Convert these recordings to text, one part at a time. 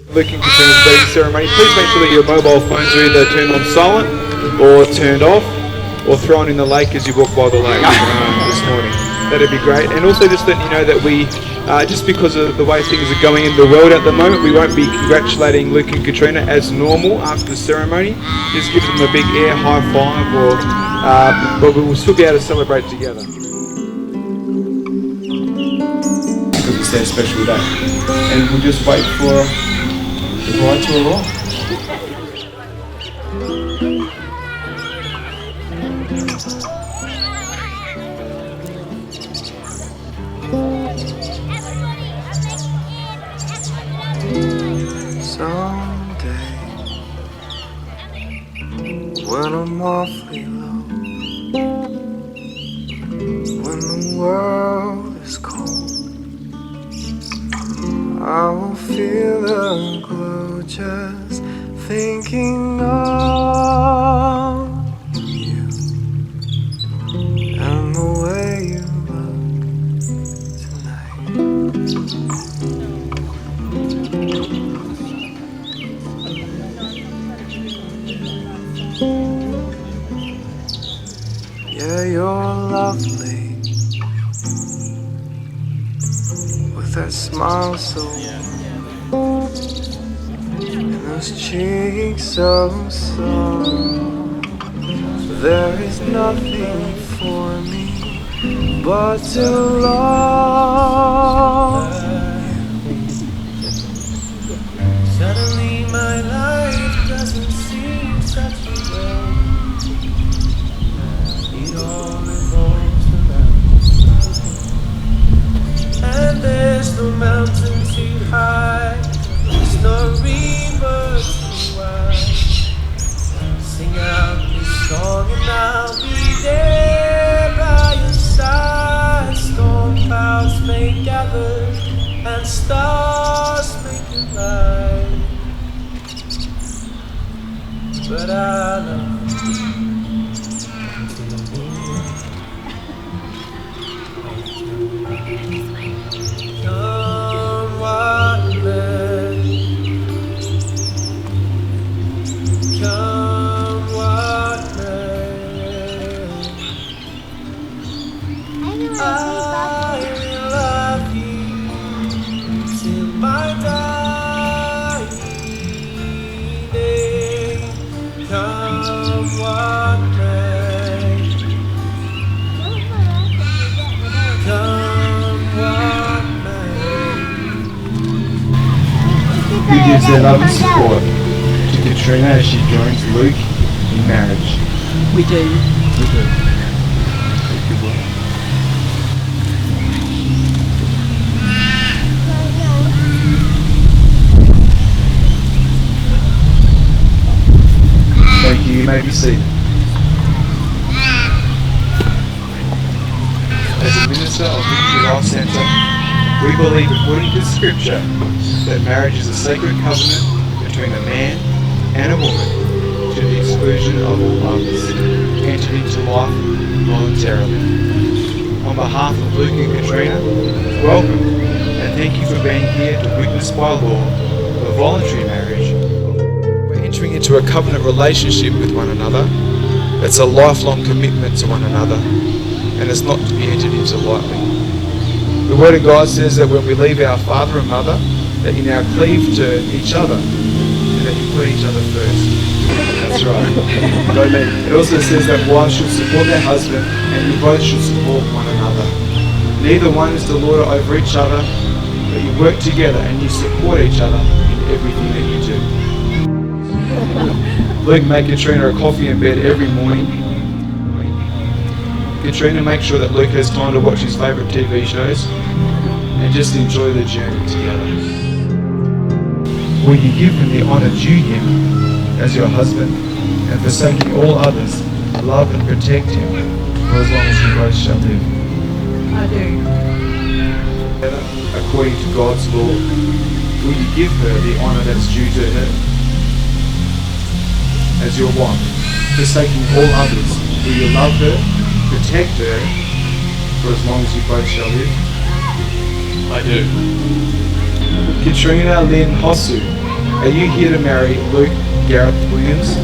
Luke and Katrina's wedding ceremony, please make sure that your mobile phones are either turned on silent or turned off or thrown in the lake as you walk by the lake this morning. That'd be great. And also just letting you know that we, just because of the way things are going in the world at the moment, we won't be congratulating Luke and Katrina as normal after the ceremony. Just give them a big air high five, or but we will still be able to celebrate together. Because it's their special day. And we'll just wait for the bride to arrive. Someday, when I'm awfully low, when the world is cold, I will feel the glow just thinking of you and the way you look tonight. Yeah, you're lovely, with that smile so warm, and those cheeks so soft. There is nothing for me but to love you. Suddenly my life doesn't seem such a wreck. It all revolves around you. And there's no mountain too high, there's no river too wide. Sing out this song and I'll be there by your side. Storm clouds may gather and stars may collide, but I love you. Come what may, come what may, I will love you till my dying day. Come what may, come what may. Who gives their love and support to Katrina as she joins Luke in marriage? We do. We do. Good work. Thank you. You may be seated. As a minister of Victory Life Centre, we believe, according to Scripture, that marriage is a sacred covenant between a man and a woman to the exclusion of all others, entered into life voluntarily. On behalf of Luke and Katrina, welcome and thank you for being here to witness by law the voluntary marriage. We're entering into a covenant relationship with one another. It's a lifelong commitment to one another, and it's not to be entered into lightly. The Word of God says that when we leave our father and mother, that you now cleave to each other, and that you put each other first. That's right. It also says that wives should support their husband, and you both should support one another. Neither one is to lord it over each other, but you work together and you support each other in everything that you do. Luke, make Katrina a coffee in bed every morning. Katrina, make sure that Luke has time to watch his favourite TV shows and just enjoy the journey together. Will you give him the honour due him as your husband, and forsaking all others, love and protect him for as long as you both shall live? I do. According to God's law, will you give her the honour that's due to her as your wife, forsaking all others? Will you love her, protect her for as long as you both shall live? I do. Katrina Lynn Hosu, Are you here to marry Luke Gareth Williams? I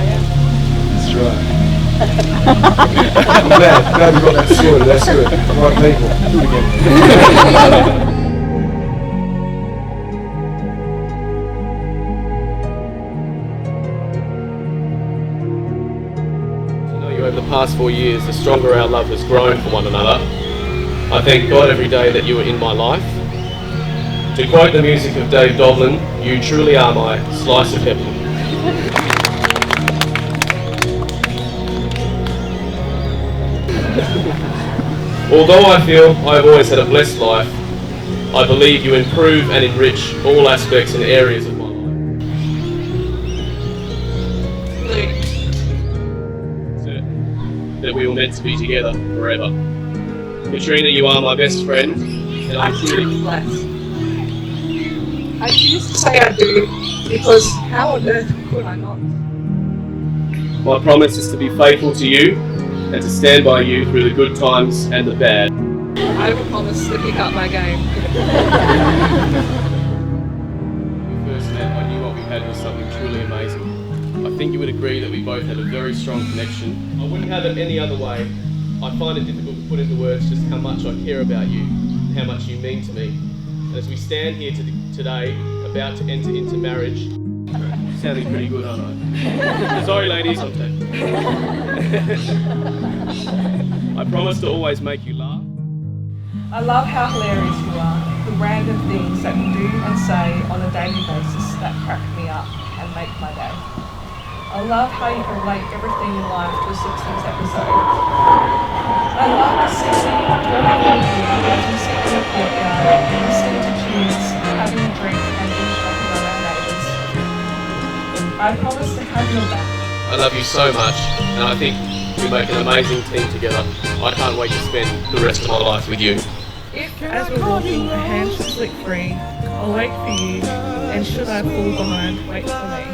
am. That's right. I'm glad we got that sorted. That's good. Right people. Do it again. Over the past 4 years, the stronger our love has grown for one another. I thank God every day that you are in my life. To quote the music of Dave Doblin, you truly are my slice of heaven. Although I feel I have always had a blessed life, I believe you improve and enrich all aspects and areas of my life. That we were meant to be together forever. Katrina, you are my best friend, and I truly blessed. I choose to say I do because how on earth could I not? My promise is to be faithful to you and to stand by you through the good times and the bad. I will promise to pick up my game. When we first met, I knew what we had was something truly amazing. I think you would agree that we both had a very strong connection. I wouldn't have it any other way. I find it difficult to put into words just how much I care about you, and how much you mean to me. And as we stand here today, about to enter into marriage, sounding pretty good, aren't I? Sorry ladies, I'm taking. I promise to always make you laugh. I love how hilarious you are, the random things that you do and say on a daily basis that crack me up and make my day. I love how you can relate everything in life to a Simpsons episode. I love to see you walking as we sit in the courtyard, listening to tunes, having a drink and eavesdropping on our neighbours. I promise to have your back. I love you so much, and I think we make an amazing team together. I can't wait to spend the rest of my life with you. If, as we're walking, the hands slip free, I'll wait for you, and should I fall behind, wait for me.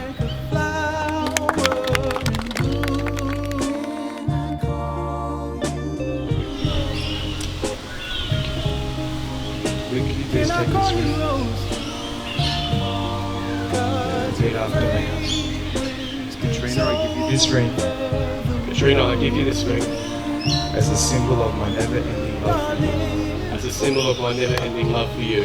Luke, can you please take this ring? Repeat after me. Katrina, I give you this ring Katrina, I give you this ring as a symbol of my never-ending love for you. as a symbol of my never-ending love for you.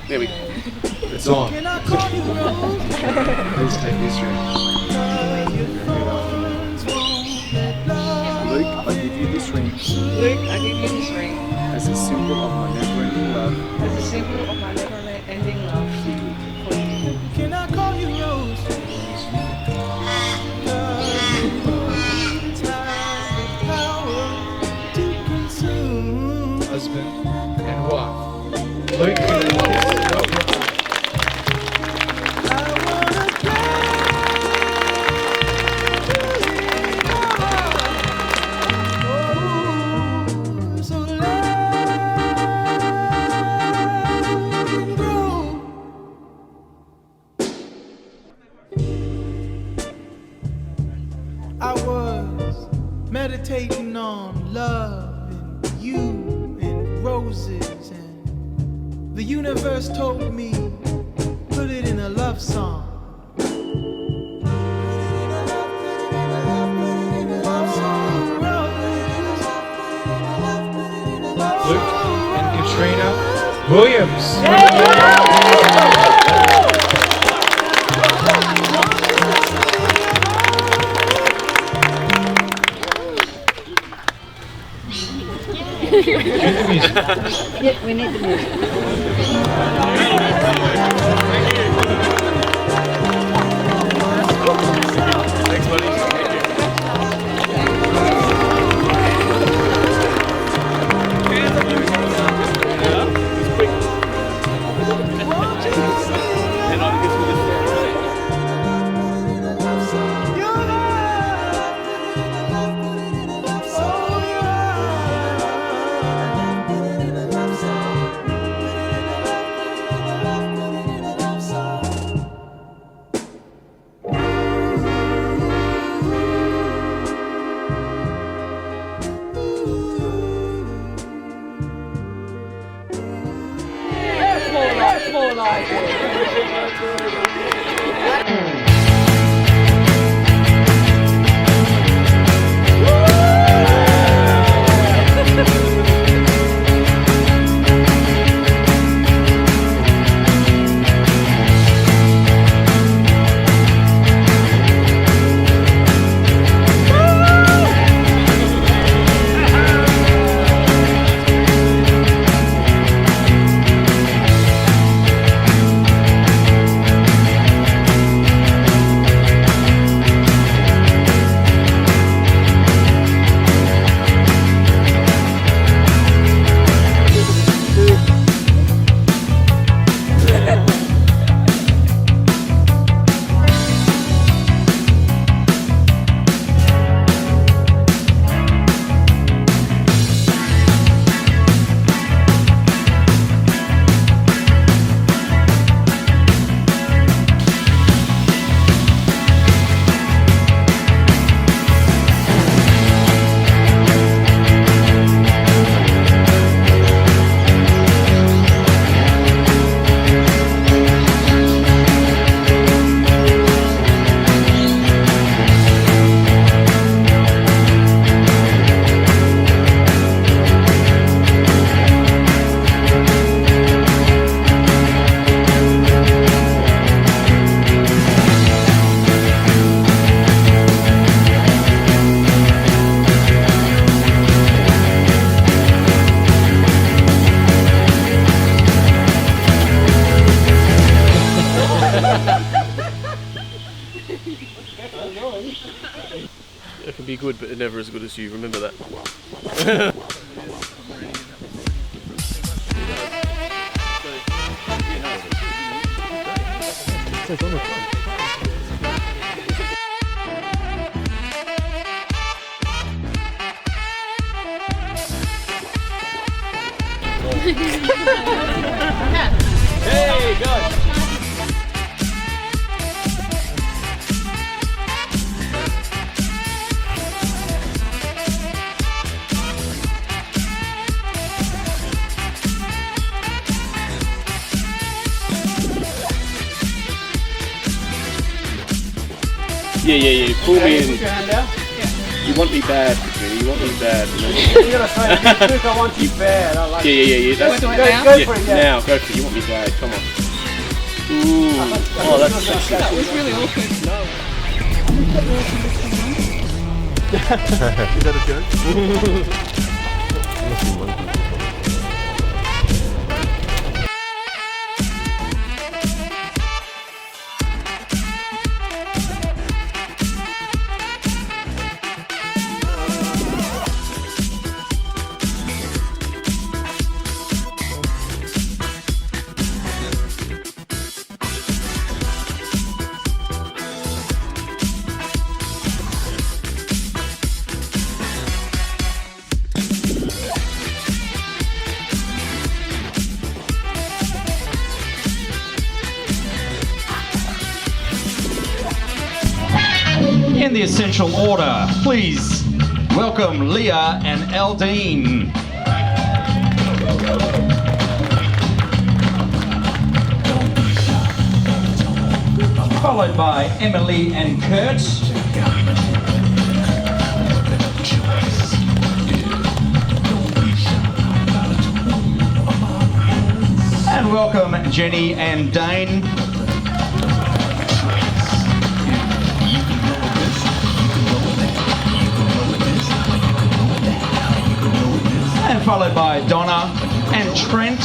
There we go. It's on. Please take this ring. Luke, I give you this ring Luke, I give you this ring as a symbol of my never-ending love. as a symbol of my never-ending love for you. Can I call you Rose? Husband and wife. Luke, can you kiss your wife? I was meditating on love and you and roses, and the universe told me put it in a love song. Luke and Katrina Williams. Yeah, we need the music. Thanks, buddy. can be good, but they're never as good as you. Remember that. Hey, go! Yeah. Pull me in. You want me bad, Katrina. You want me bad. You gotta say, Luke, I want you bad. I like Yeah. That's, Do it now? Go for it, yeah. now, go for it. You want me bad. Come on. Ooh. Oh, that's sexy. That was really awkward. Is that a joke? In the essential order, please welcome Leah and Aldine. Followed by Emily and Kurt. And welcome Jenny and Dane. And followed by Donna and Trent.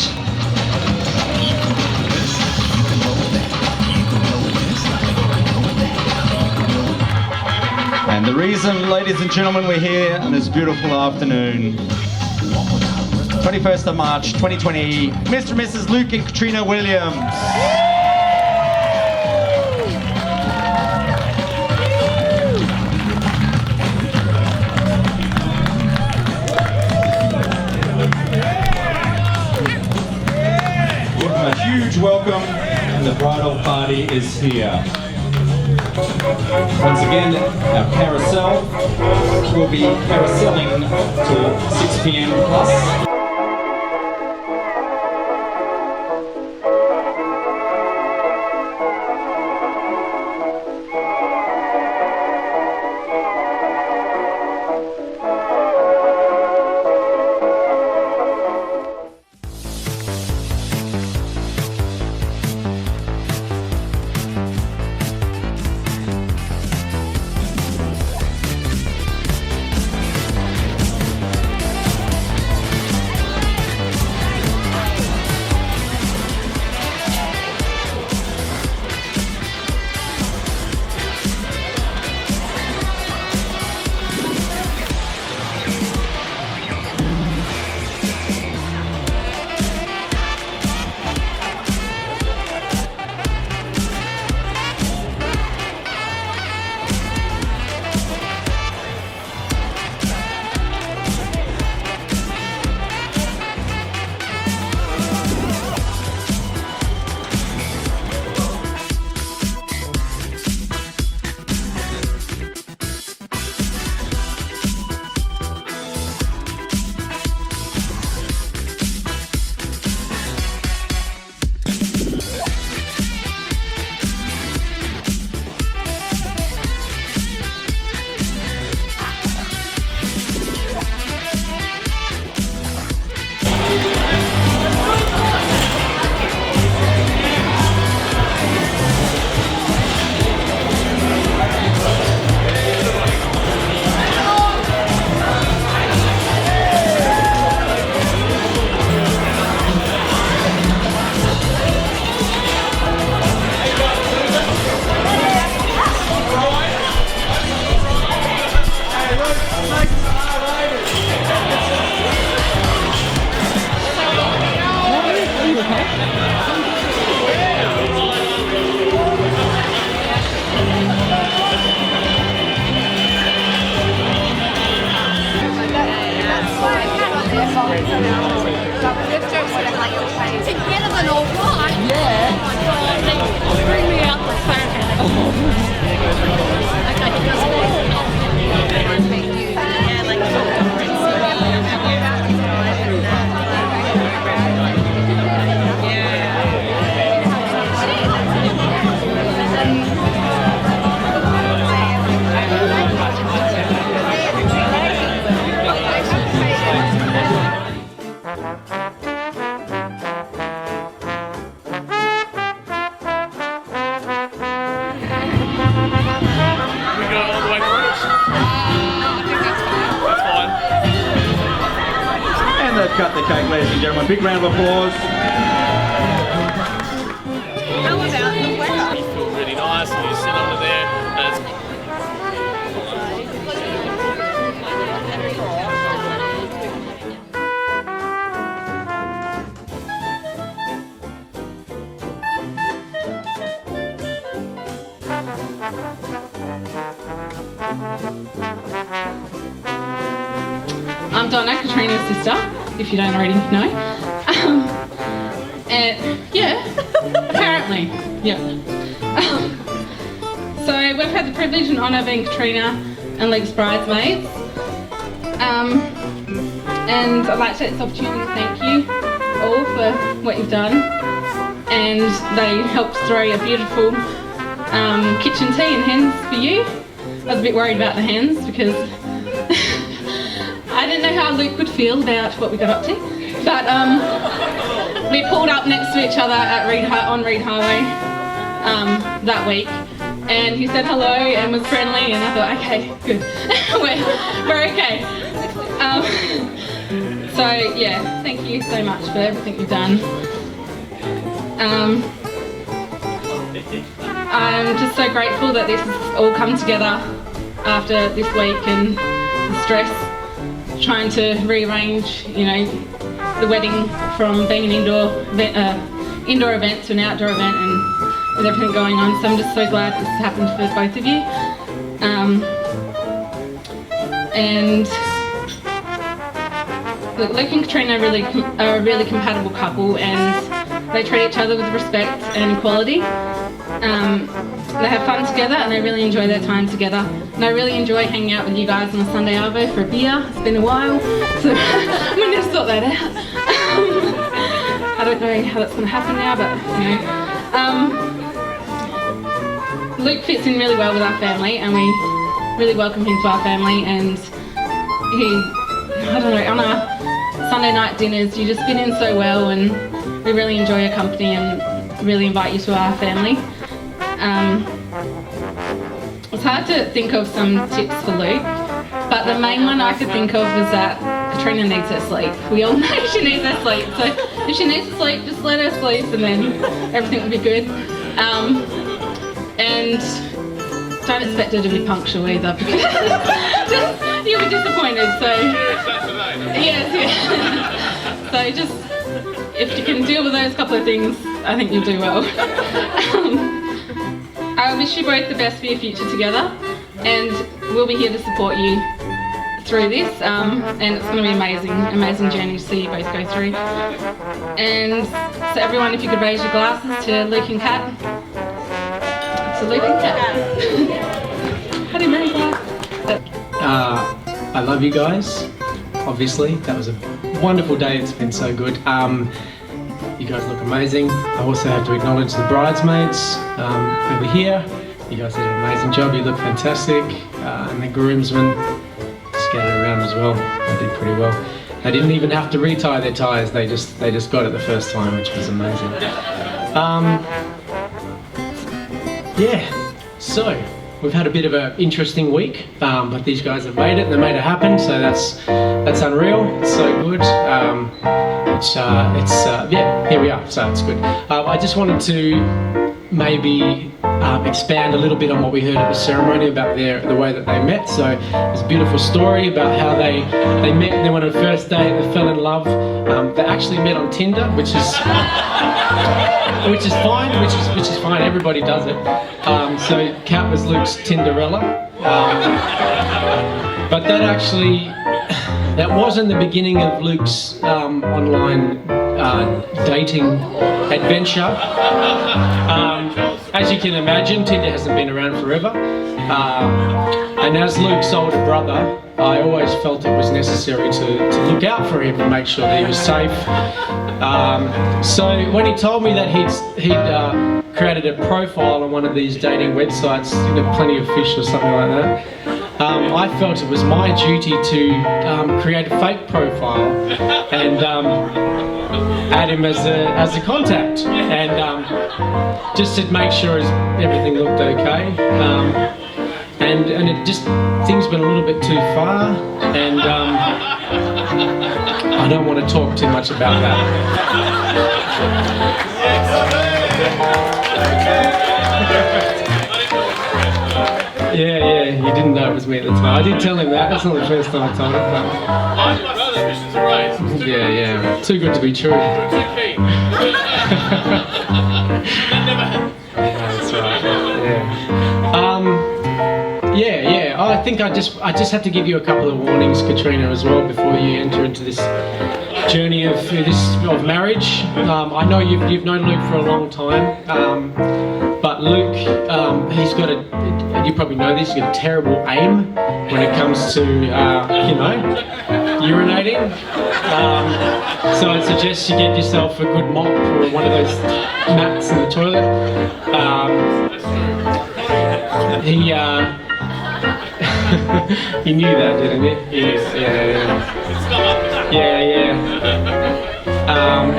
And the reason, ladies and gentlemen, we're here on this beautiful afternoon, 21st of March 2020, Mr. and Mrs. Luke and Katrina Williams. A huge welcome, and the bridal party is here. Once again, our carousel will be carouseling till 6 p.m. plus. cut the cake, ladies and gentlemen. Big round of applause. How about the weather? You feel really nice and you sit under there and it's I'm Donna, Katrina's sister, if you don't already know. And yeah, apparently, yeah. So we've had the privilege and honour of being Katrina and Luke's bridesmaids. And I'd like to take this opportunity to thank you all for what you've done. And they helped throw a beautiful kitchen tea and hens for you. I was a bit worried about the hens because I didn't know how Luke would feel about what we got up to, but we pulled up next to each other at on Reed Highway that week, and he said hello and was friendly, and I thought, okay, good, we're okay. So yeah, thank you so much for everything you've done. I'm just so grateful that this has all come together after this week and the stress. Trying to rearrange, you know, the wedding from being an indoor event to an outdoor event, and with everything going on. So I'm just so glad this has happened for both of you. And look, Luke and Katrina are a really compatible couple, and they treat each other with respect and equality. They have fun together and they really enjoy their time together. And I really enjoy hanging out with you guys on a Sunday arvo for a beer. It's been a while, so we need to sort that out. I don't know how that's going to happen now, but you know. Luke fits in really well with our family, and we really welcome him to our family. And I don't know, on our Sunday night dinners, you just fit in so well, and we really enjoy your company and really invite you to our family. It's hard to think of some tips for Luke, but the main one I could think of is that Katrina needs her sleep. We all know she needs her sleep, so if she needs to sleep, just let her sleep and then everything will be good. And don't expect her to be punctual either, because you'll be disappointed, so yes, yeah. So just, if you can deal with those couple of things, I think you'll do well. I wish you both the best for your future together, and we'll be here to support you through this, and it's going to be amazing journey to see you both go through. And so everyone, if you could raise your glasses to Luke and Kat. To Luke and Kat. How do you marry that? I love you guys, obviously. That was a wonderful day, it's been so good. You guys look amazing. I also have to acknowledge the bridesmaids over here. You guys did an amazing job, you look fantastic. And the groomsmen scattered around as well. They did pretty well. They didn't even have to retie their ties, they just got it the first time, which was amazing. Yeah, so we've had a bit of an interesting week, but these guys have made it and they made it happen, so that's unreal. It's so good. Yeah, here we are, so it's good. I just wanted to maybe expand a little bit on what we heard at the ceremony about the way that they met. So there's a beautiful story about how they met, and then on the first day they fell in love. They actually met on Tinder, which is fine. Everybody does it. So Kat was Luke's Tinderella, but that wasn't the beginning of Luke's online dating adventure. As you can imagine, Tinder hasn't been around forever. And as Luke's older brother, I always felt it was necessary to look out for him and make sure that he was safe. So when he told me that he'd created a profile on one of these dating websites, Plenty of Fish or something like that, I felt it was my duty to create a fake profile and add him as a contact, and just to make sure everything looked okay. and it just, things went a little bit too far, and I don't want to talk too much about that. Yeah, you didn't know it was me at the time. I did tell him that. That's not the first time I told him. But... Yeah. Too good to be true. That's right. Yeah. I think I just have to give you a couple of warnings, Katrina, as well, before you enter into this journey of marriage. I know you've known Luke for a long time, but Luke, he's got you probably know this, he's got a terrible aim when it comes to urinating. So I suggest you get yourself a good mop or one of those mats in the toilet. He knew that, didn't he? Yes, yeah.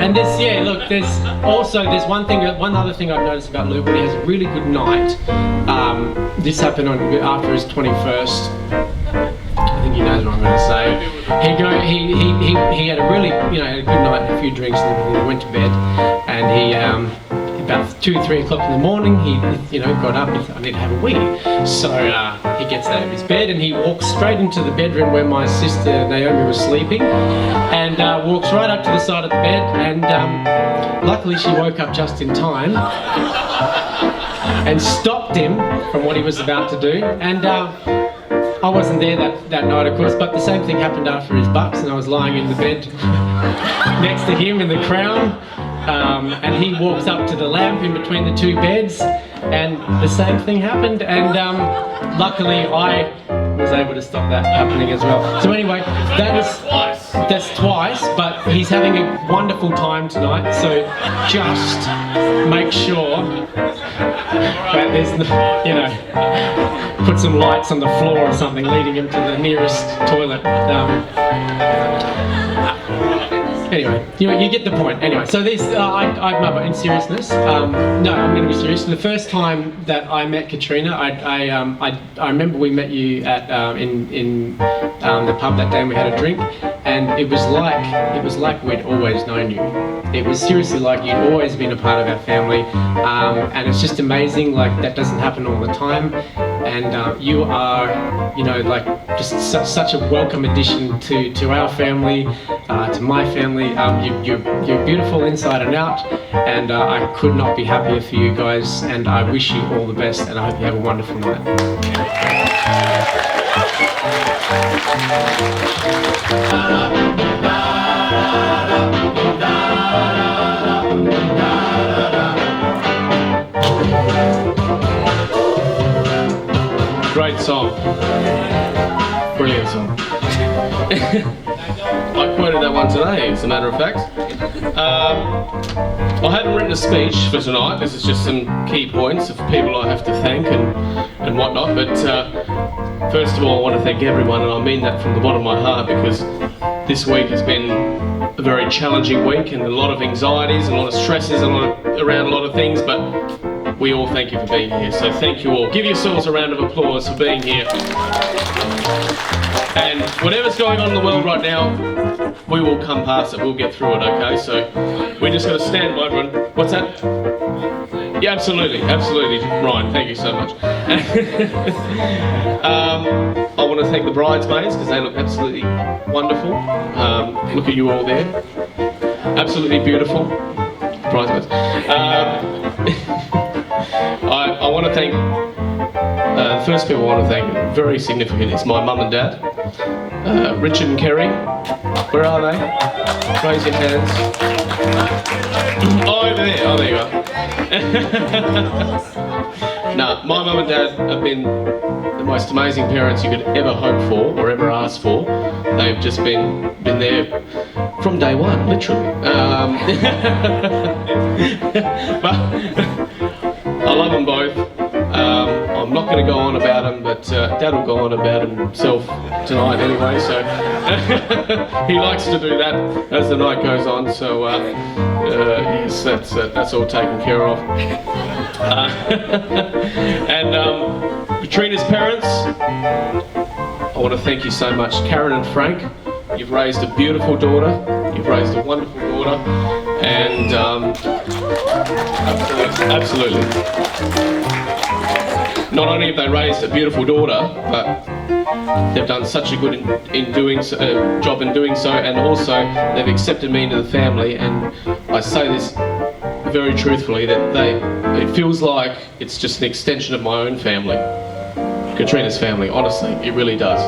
And there's one other thing I've noticed about Luke when he has a really good night. This happened after his 21st. I think he knows what I'm going to say. He had a really had a good night and a few drinks and everything. He went to bed, and he about 2-3 o'clock in the morning, he got up and thought, I need to have a wee. So he gets out of his bed and he walks straight into the bedroom where my sister Naomi was sleeping, and walks right up to the side of the bed, and luckily she woke up just in time and stopped him from what he was about to do. And I wasn't there that night, of course, but the same thing happened after his bucks, and I was lying in the bed next to him in the crown. And he walks up to the lamp in between the two beds, and the same thing happened, and luckily I was able to stop that happening as well. So anyway, that's twice, but he's having a wonderful time tonight, so just make sure that there's put some lights on the floor or something leading him to the nearest toilet. Anyway, you get the point. Anyway, so this, in seriousness, no, I'm going to be serious. The first time that I met Katrina, I remember we met you at in the pub that day, and we had a drink, and it was like we'd always known you. It was seriously like you'd always been a part of our family, and it's just amazing. Like, that doesn't happen all the time, and you are, just such a welcome addition to our family, to my family. You're beautiful inside and out, and I could not be happier for you guys, and I wish you all the best, and I hope you have a wonderful night. Great song. Brilliant song. I quoted that one today, as a matter of fact. I haven't written a speech for tonight. This is just some key points of people I have to thank and whatnot. But first of all, I want to thank everyone, and I mean that from the bottom of my heart, because this week has been a very challenging week, and a lot of anxieties, and a lot of stresses, around a lot of things. But we all thank you for being here. So thank you all. Give yourselves a round of applause for being here. And whatever's going on in the world right now, we will come past it, we'll get through it, okay? So we just got to stand by everyone. What's that? Yeah, absolutely, Ryan, thank you so much. I want to thank the bridesmaids, because they look absolutely wonderful. Look at you all there. Absolutely beautiful. Bridesmaids. I want to thank, the first people I want to thank, very significant, is my mum and dad. Richard and Kerry, where are they? Raise your hands. Oh, over there. Oh, there you are. No, my mum and dad have been the most amazing parents you could ever hope for or ever ask for. They've just been there from day one, literally. But I love them both. I'm not going to go on about him, but Dad will go on about himself tonight anyway, so he likes to do that as the night goes on, so yes, that's all taken care of. And Katrina's parents, I want to thank you so much, Karen and Frank. You've raised a beautiful daughter. You've raised a wonderful daughter, and absolutely. Not only have they raised a beautiful daughter, but they've done such a good job in doing so, and also they've accepted me into the family. And I say this very truthfully, that it feels like it's just an extension of my own family, Katrina's family. Honestly, it really does.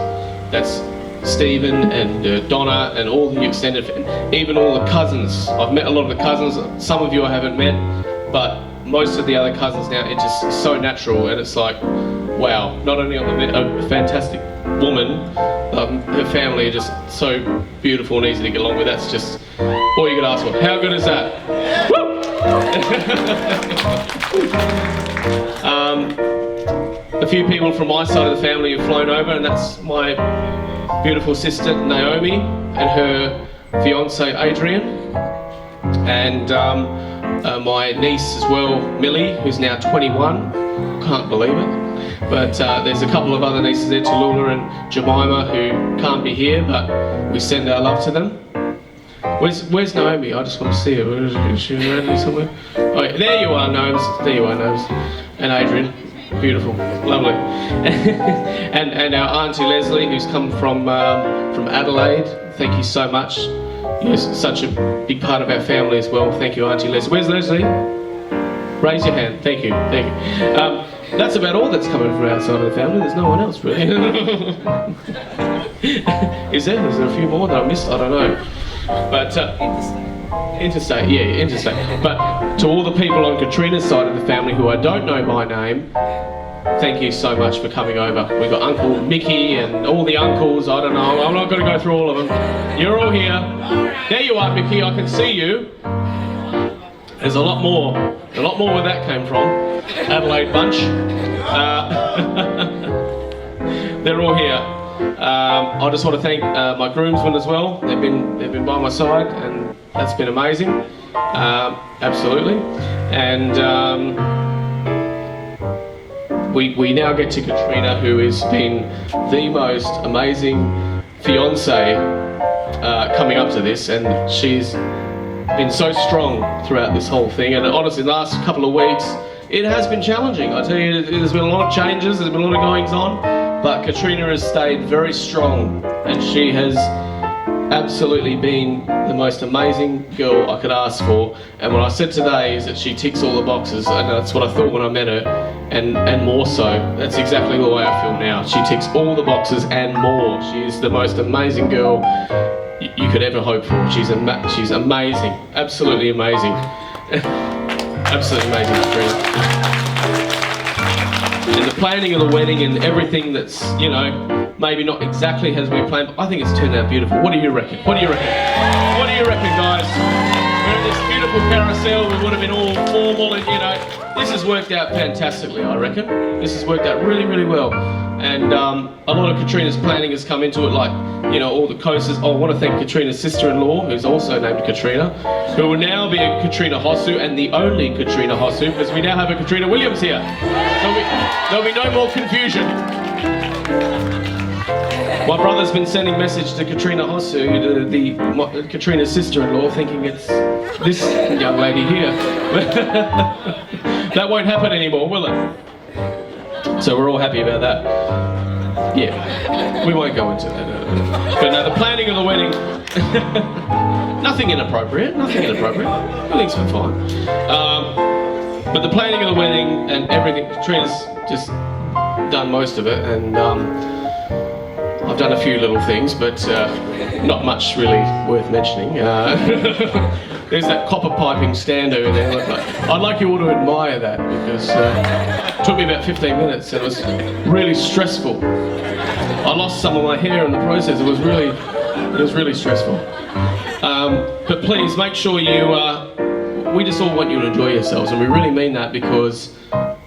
That's Stephen and Donna and all the extended, even all the cousins. I've met a lot of the cousins. Some of you I haven't met, but most of the other cousins now, it's just so natural, and it's like, wow, not only am I a fantastic woman, her family are just so beautiful and easy to get along with. That's just all you could ask for. How good is that? Woo! A few people from my side of the family have flown over, and that's my beautiful sister Naomi and her fiance Adrian, and my niece as well, Millie, who's now 21. Can't believe it. But there's a couple of other nieces there, Tallulah and Jemima, who can't be here, but we send our love to them. Where's Naomi? I just want to see her. Is she around here somewhere? Oh, yeah, there you are, Gnomes. There you are, Gnomes. And Adrian. Beautiful, lovely. and our Auntie Leslie, who's come from Adelaide. Thank you so much. You're such a big part of our family as well. Thank you, Auntie Leslie. Where's Leslie? Raise your hand. Thank you. Thank you. That's about all that's coming from outside of the family. There's no one else, really. Is there? Is there a few more that I missed? I don't know. But interstate, yeah, interstate. But to all the people on Katrina's side of the family who I don't know by name, thank you so much for coming over. We've got Uncle Mickey and all the uncles. I don't know. I'm not going to go through all of them. You're all here. There you are, Mickey. I can see you. There's a lot more where that came from. Adelaide bunch. They're all here. I just want to thank my groomsmen as well. They've been by my side, and that's been amazing. Absolutely. And we now get to Katrina, who has been the most amazing fiance coming up to this, and she's been so strong throughout this whole thing. And honestly, the last couple of weeks, it has been challenging. I tell you, there's been a lot of changes, there's been a lot of goings on, but Katrina has stayed very strong, and she has absolutely been the most amazing girl I could ask for. And what I said today is that she ticks all the boxes, and that's what I thought when I met her, and more so. That's exactly the way I feel now. She ticks all the boxes and more. She is the most amazing girl you could ever hope for. She's amazing, absolutely amazing. Absolutely amazing, Katrina. And the planning of the wedding and everything that's, you know, maybe not exactly as we planned, but I think it's turned out beautiful. What do you reckon? What do you reckon? What do you reckon, guys? We're in this beautiful carousel. We would have been all formal, and, you know, this has worked out fantastically, I reckon. This has worked out really, really well. And a lot of Katrina's planning has come into it, like, you know, all the coasters. I want to thank Katrina's sister-in-law, who's also named Katrina, who will now be a Katrina Hosu, and the only Katrina Hosu, because we now have a Katrina Williams here. There'll be no more confusion. My brother's been sending message to Katrina Hosu, Katrina's sister-in-law, thinking it's this young lady here. That won't happen anymore, will it? So we're all happy about that. Yeah, we won't go into that. But no, the planning of the wedding, nothing inappropriate. Everything's been fine. But the planning of the wedding and everything, Katrina's just done most of it, and I've done a few little things, but not much really worth mentioning. There's that copper piping stand over there. I'd like you all to admire that, because it took me about 15 minutes, and it was really stressful. I lost some of my hair in the process. It was really stressful. But please make sure we just all want you to enjoy yourselves, and we really mean that, because,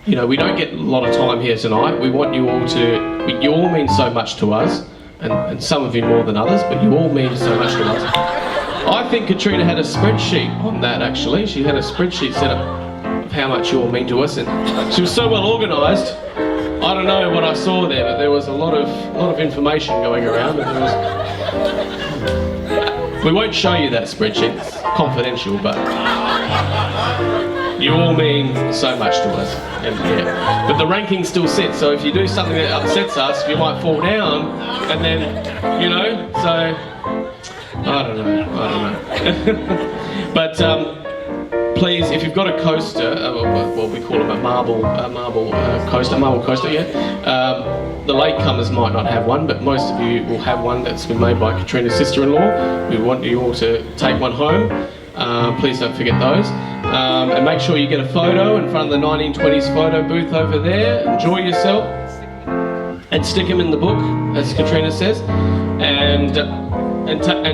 you know, we don't get a lot of time here tonight. We want you all you all mean so much to us, and some of you more than others, but you all mean so much to us. I think Katrina had a spreadsheet on that, actually. She had a spreadsheet set up of how much you all mean to us, and she was so well organised. I don't know what I saw there, but there was a lot of information going around. And we won't show you that spreadsheet, it's confidential, but you all mean so much to us. And, yeah. But the ranking still sits, so if you do something that upsets us, you might fall down, and then, you know, so, I don't know. But please, if you've got a coaster, what we call them a marble coaster, yeah. The latecomers might not have one, but most of you will have one that's been made by Katrina's sister-in-law. We want you all to take one home. Please don't forget those. And make sure you get a photo in front of the 1920s photo booth over there. Enjoy yourself. And stick them in the book, as Katrina says. And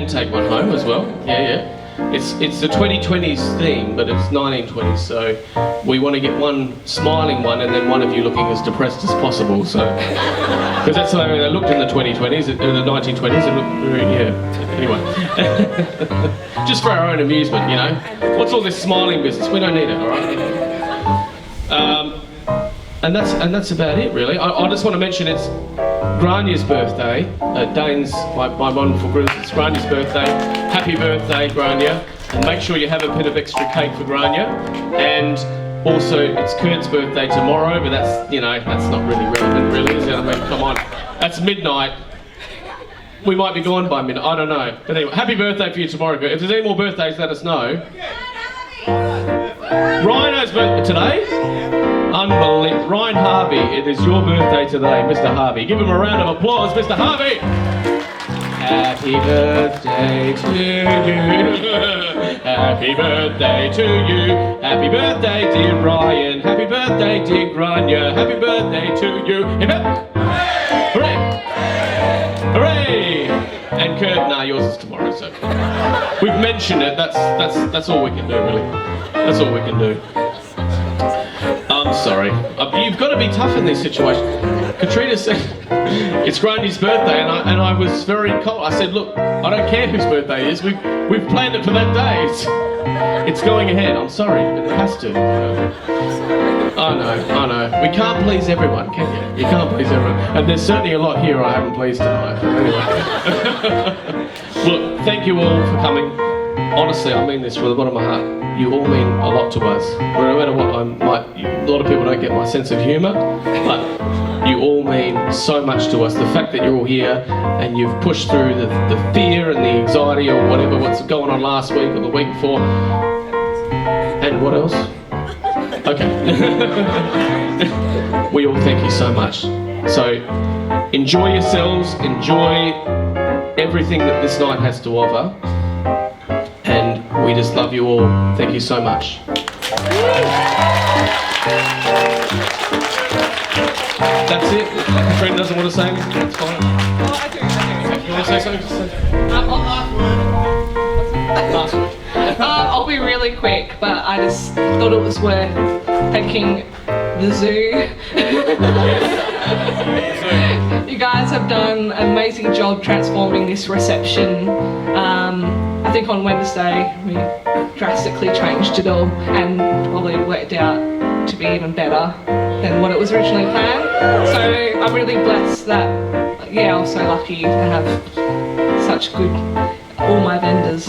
take one home as well. Yeah. It's the 2020s theme, but it's 1920s, so we want to get one smiling one and then one of you looking as depressed as possible. So, because that's the way they looked in the 2020s, in the 1920s. It looked very, yeah. Anyway, just for our own amusement, you know. What's all this smiling business? We don't need it, all right? And that's about it, really. I just want to mention it's Granya's birthday. Dane's my wonderful group. It's Granya's birthday. Happy birthday, Grania. And make sure you have a bit of extra cake for Grania. And also, it's Kurt's birthday tomorrow, but that's not really relevant, really, is it? I mean, come on. That's midnight. We might be gone by midnight. I don't know. But anyway, happy birthday for you tomorrow, Kurt. If there's any more birthdays, let us know. Rhino's birthday today? Unbelievable. Ryan Harvey, it is your birthday today, Mr. Harvey. Give him a round of applause, Mr. Harvey. Happy birthday to you. Happy birthday to you. Happy birthday, dear Ryan. Happy birthday, dear Grania. Happy birthday to you. Hip hip. Hooray. Hooray. And Kurt, yours is tomorrow, so we've mentioned it. That's all we can do, really. That's all we can do. I'm sorry. You've got to be tough in these situations. Katrina said it's Granny's birthday, and I was very cold. I said, look, I don't care whose birthday it is. We've planned it for that day. It's going ahead. I'm sorry, but it has to. I know. We can't please everyone, can you? You can't please everyone. And there's certainly a lot here I haven't pleased tonight. But anyway. Look, thank you all for coming. Honestly, I mean this from the bottom of my heart. You all mean a lot to us. No matter what, a lot of people don't get my sense of humour, but you all mean so much to us. The fact that you're all here and you've pushed through the fear and the anxiety or whatever, what's going on last week or the week before. And what else? Okay. We all thank you so much. So enjoy yourselves, enjoy everything that this night has to offer. And we just love you all. Thank you so much. That's it. If a friend doesn't want to say anything, that's fine. Oh, I do. You want to say something? I'll be really quick, but I just thought it was worth thanking the zoo. You guys have done an amazing job transforming this reception. I think on Wednesday we drastically changed it all and probably worked out to be even better than what it was originally planned. So I'm really blessed that, I was so lucky to have such good, all my vendors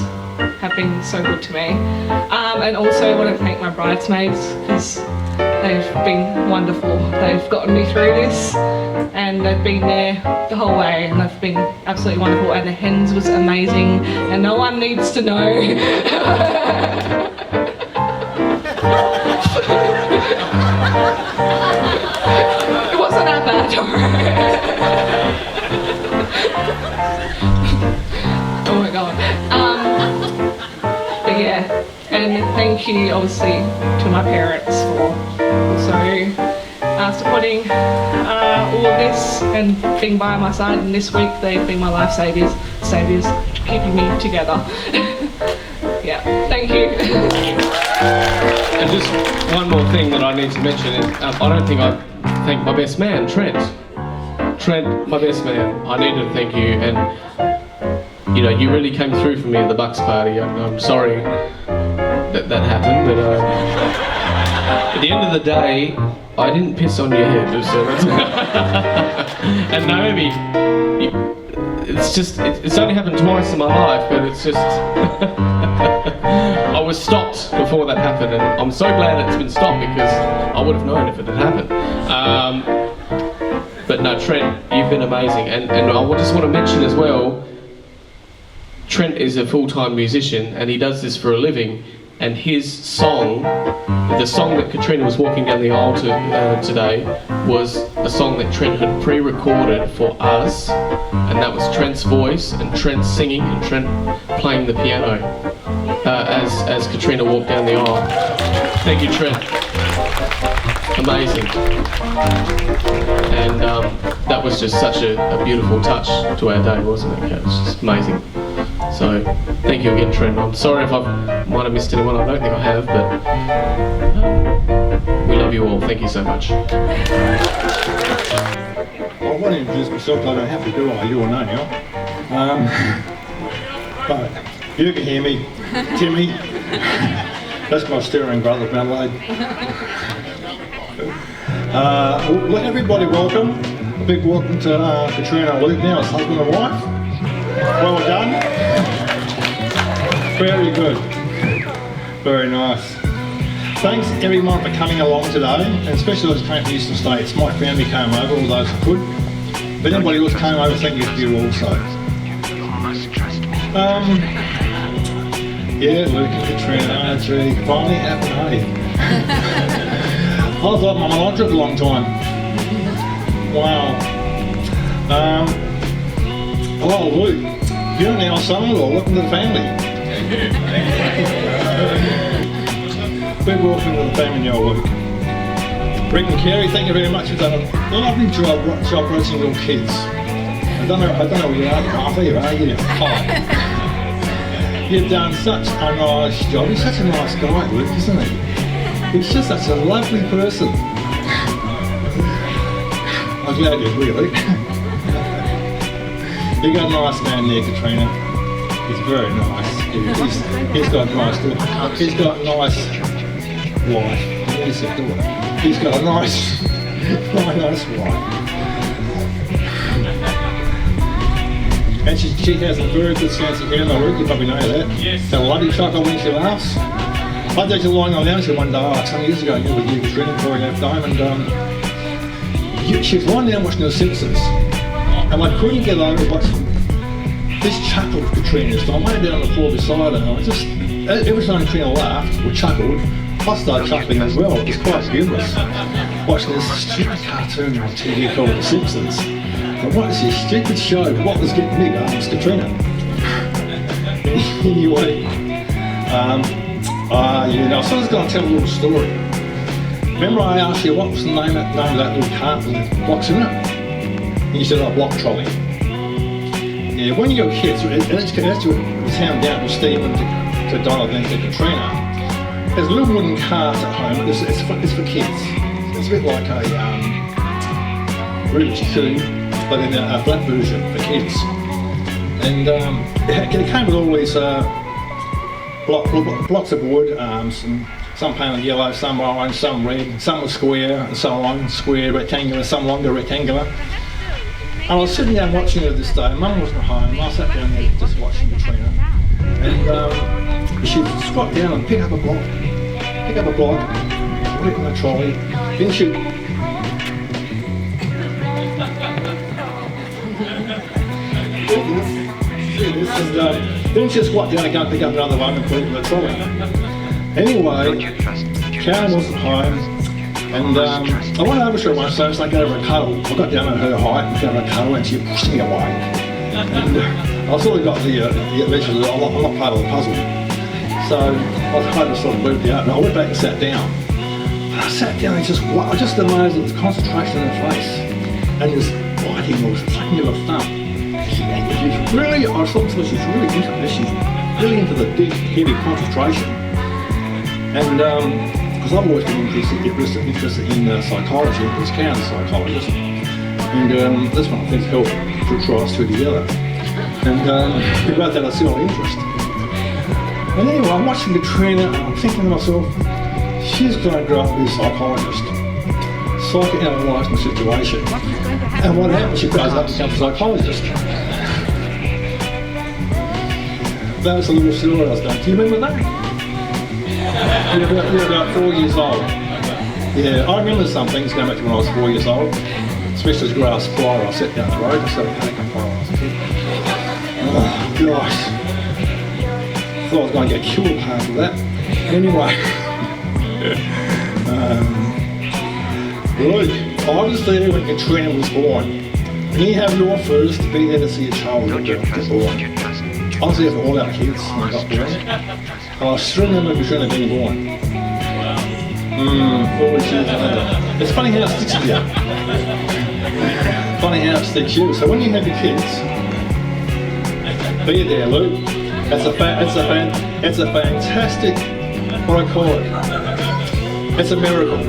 have been so good to me. And also I want to thank my bridesmaids because they've been wonderful. They've gotten me through this and they've been there the whole way and they've been absolutely wonderful, and the hens was amazing and no one needs to know. It wasn't that bad, don't worry. Oh my god. But yeah, and thank you obviously to my parents for also supporting all of this and being by my side, and this week they've been my life saviours, keeping me together. Yeah, thank you. And just one more thing that I need to mention is I don't think I thanked my best man, Trent. Trent, my best man, I need to thank you, and you really came through for me at the Bucks party. I'm sorry that happened, but at the end of the day, I didn't piss on your head, so that's and Naomi, it's only happened twice in my life, but it's just I was stopped before that happened, and I'm so glad it's been stopped because I would have known if it had happened. But no, Trent, you've been amazing, and I just want to mention as well, Trent is a full-time musician and he does this for a living, and his song, the song that Katrina was walking down the aisle to today, was a song that Trent had pre-recorded for us, and that was Trent's voice and Trent singing and Trent playing the piano as Katrina walked down the aisle. Thank you, Trent. Amazing. And that was just such a beautiful touch to our day, wasn't it? It was just amazing. So, thank you again, Trent. I'm sorry if I might have missed anyone. I don't think I have, but we love you all. Thank you so much. I want to introduce myself, but I don't have to do it. You all know now. But you can hear me. Timmy. That's my steering brother, Adelaide. Let everybody welcome. A big welcome to Katrina and Luke now as husband and wife. Well done. Very good. Very nice. Thanks everyone for coming along today, and especially those who came from the Eastern States. My family came over, all those who could. But anybody else came over, thank you for you also. Yeah, Luke and Katrina, it's really finally happened, hey? I've loved my mantra for a long time. Wow. Hello, Luke. You're now son-in-law. Welcome to the family. Big welcome to the family now, Luke. Rick and Carrie, thank you very much for done a lovely job raising your kids. I don't know where you are, half of you, are you? Hi. You've done such a nice job. He's such a nice guy, Luke, isn't he? He's just such a lovely person. I'm glad you're really. You got a nice man there, Katrina. He's very nice. He's got a nice daughter. He's got a nice wife. He's a daughter. He's got a nice wife. And she has a very good sense of humour, Luke, you probably know that. Yes. So bloody chuckle when she laughs. I was actually lying on the lounge one day, some years ago, with you, Katrina, before I left home, and she was lying down watching The Simpsons. And I couldn't get over watching this chuckle of Katrina. So I lay down on the floor beside her, and I just, every time Katrina laughed or chuckled, I started chuckling as well. It was quite humorous. Watching this stupid cartoon on TV called The Simpsons. And what is this stupid show? What was getting me? It's Katrina. Anyway, I was going to tell a little story. Remember I asked you what was the name of that little cart with blocks in it? And you said, block trolley. Yeah, when you were kids, let's hand down to Stephen, to Donovan, to Katrina. There's a little wooden cart at home. It's for kids. It's a bit like a Rubik's Cube, but in a flat version for kids. And it came with all these blocks of wood, some painted yellow, some orange, some red, some were square, and so on, square, rectangular, some longer, rectangular. And I was sitting down watching her this day, Mum wasn't home, I sat down there just watching Katrina. And she would squat down and pick up a block, put it in the trolley, then she'd then she'd squat down and go and pick up another one and put it in the trolley. Anyway, Karen wasn't home, and I went over to her once, so I gave her a cuddle. I got down at her height and gave her a cuddle, and she pushed me away. And I sort of got the message that I'm not part of the puzzle. So I was kind of sort of moved out, and I went back and sat down. And I sat down and I was just amazed at this concentration in her face, and this biting or sucking of her thumb. She's really, I was talking to her, she's really into this, she's really into the deep, heavy concentration. And because I've always been interested in psychology, because Karen's a psychologist, and this one I think helped draw us two together. And about that I see all the interest. And anyway, I'm watching Katrina and I'm thinking to myself, she's going to grow up to be a psychologist, psychoanalyzing the situation. And what happens? She grows up and becomes a psychologist. That was a little story I was going. Do you remember that? You're about 4 years old. Yeah, I remember some things going back to when I was 4 years old, especially as grass fire. I sat down the road and started cutting fire when I was a kid. Oh, gosh. Thought I was going to get killed after that. Anyway. Luke, I was there when Katrina was born. When you have your first, be there to see a child get born. I was there for all our kids when I got born. I still remember Katrina being born. 4 years later. It's funny how it sticks with you. Funny how it sticks you. So when you have your kids, be there, Luke. It's a fantastic, what I call it. It's a miracle.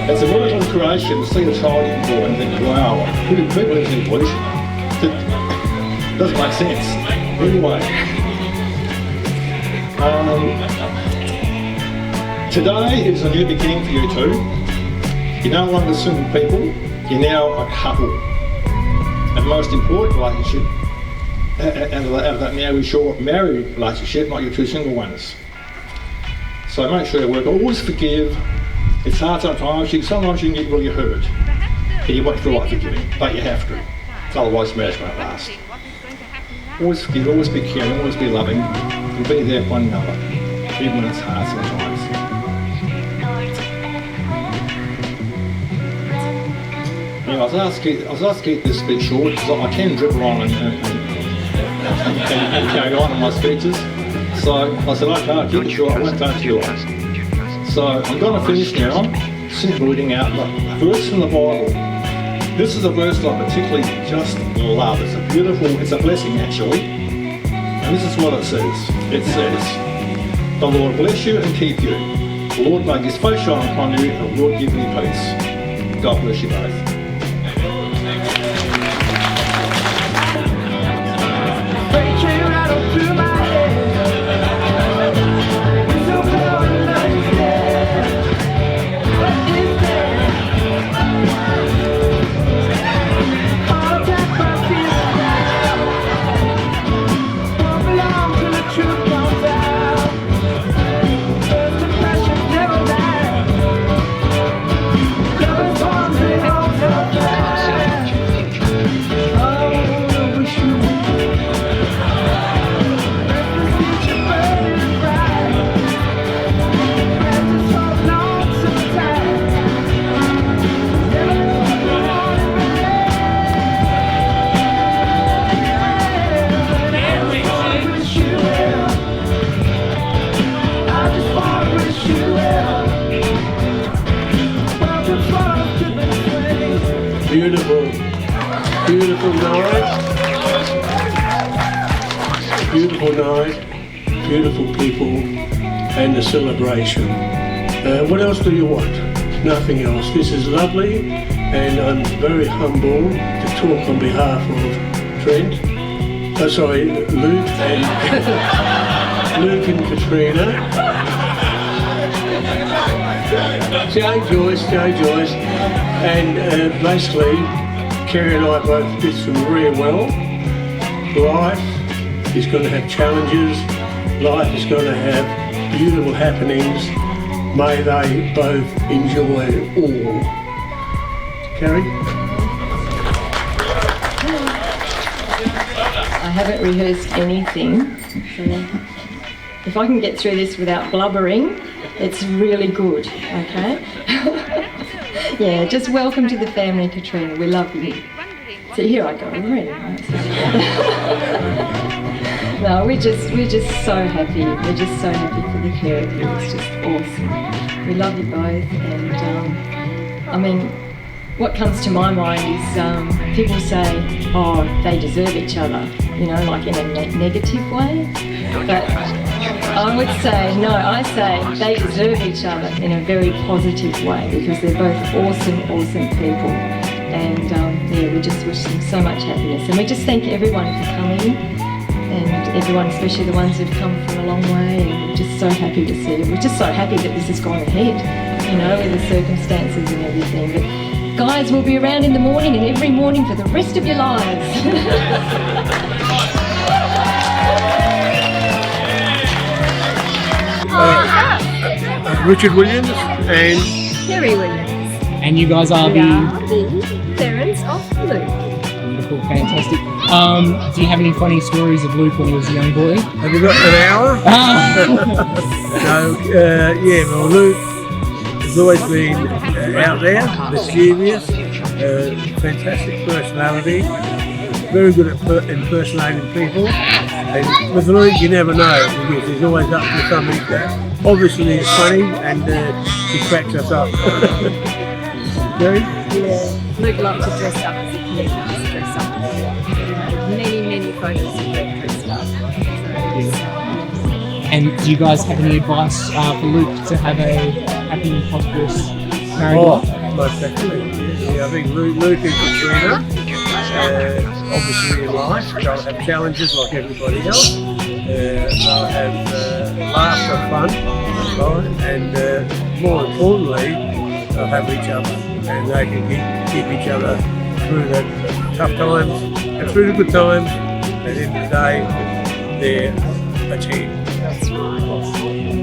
It's a miracle of creation to see a child being born and think, wow, who believes in evolution? It doesn't make sense. Anyway, today is a new beginning for you two. You're no longer single people, you're now a couple. And most important relationship, out of that now is your married relationship, not your two single ones. So make sure you work. Always forgive. It's hard sometimes. Sometimes you can get really hurt. And you want to feel like forgiving, but you have to. Otherwise marriage won't last. Always forgive, always be caring, always be loving, and be there for one another, even when it's hard sometimes. Yeah, I was asked to keep this speech short because I can dribble on and carry on in my speeches. So I said, okay, I'll keep it short, I won't take too long. So I'm going to finish now, simply reading out a verse from the Bible. This is a verse that I particularly just love. It's a blessing actually. And this is what it says. It says, the Lord bless you and keep you. The Lord make his face shine upon you, and the Lord give you peace. God bless you both. Beautiful night, beautiful people, and the celebration. What else do you want? Nothing else. This is lovely, and I'm very humble to talk on behalf of Luke and Luke and Katrina. Jay Joyce, and basically, Kerry and I both did some really well. Life is going to have challenges. Life is going to have beautiful happenings. May they both enjoy it all. Kerry? I haven't rehearsed anything, so if I can get through this without blubbering, it's really good, okay? Yeah, just welcome to the family, Katrina. We love you. So here I go, really nice. No, we're just so happy. We're just so happy for the pair of you. It's just awesome. We love you both, and I mean, what comes to my mind is people say, oh, they deserve each other, you know, like in a negative way. But I would say, no, I say they deserve each other in a very positive way because they're both awesome people. And yeah, we just wish them so much happiness. And we just thank everyone for coming and everyone, especially the ones who've come from a long way, and we're just so happy to see it. We're just so happy that this has gone ahead, you know, with the circumstances and everything. But guys, we'll be around in the morning and every morning for the rest of your lives. Richard Williams and Kerry Williams. And you guys are We are the parents of Luke. wonderful, fantastic. Do you have any funny stories of Luke when he was a young boy? have you got an hour? No, yeah, well, Luke has always been out there, mischievous, fantastic personality, very good at impersonating people. And with Luke, you never know, because he's always up to something that obviously is funny, and he cracks us up. Gary? Yeah. Luke liked to dress up as a kid. He just dressed up. Many photos of Luke dressed up. And do you guys have any advice for Luke to have a happy and prosperous married life? Most definitely. Yeah, I think Luke and Katrina, obviously in life, they'll have challenges like everybody else. They'll have laughter, fun, right? And more importantly, they'll have each other, and they can keep each other through the tough times and through the good times. At the end of the day, they're a team.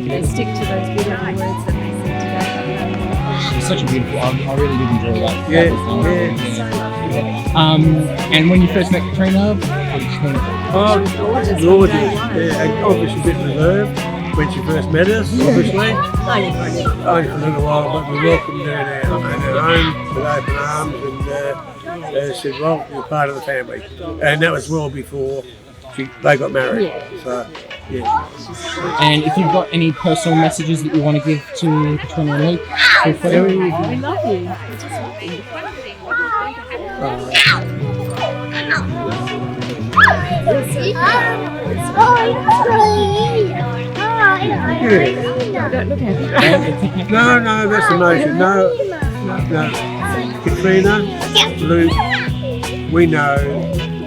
They stick to those beautiful words that they said today. It's such a beautiful. I really did enjoy that. Yeah, And when you first met Katrina, what did you think? Oh, gorgeous. Yeah, and obviously a bit reserved when she first met us, obviously. Only for a little while, but we welcomed her in our home with open arms, and said, well, you're part of the family. And that was well before they got married. Yeah. So, yeah. And if you've got any personal messages that you want to give to Katrina and Luke, feel free. We love you. Don't look happy. No, that's emotion. No. Katrina, Luke, we know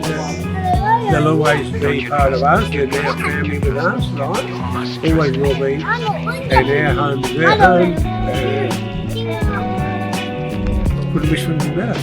that they'll always be part of us. They're our family with us, right? Always will be. And our home is their home. Couldn't wish for anything better.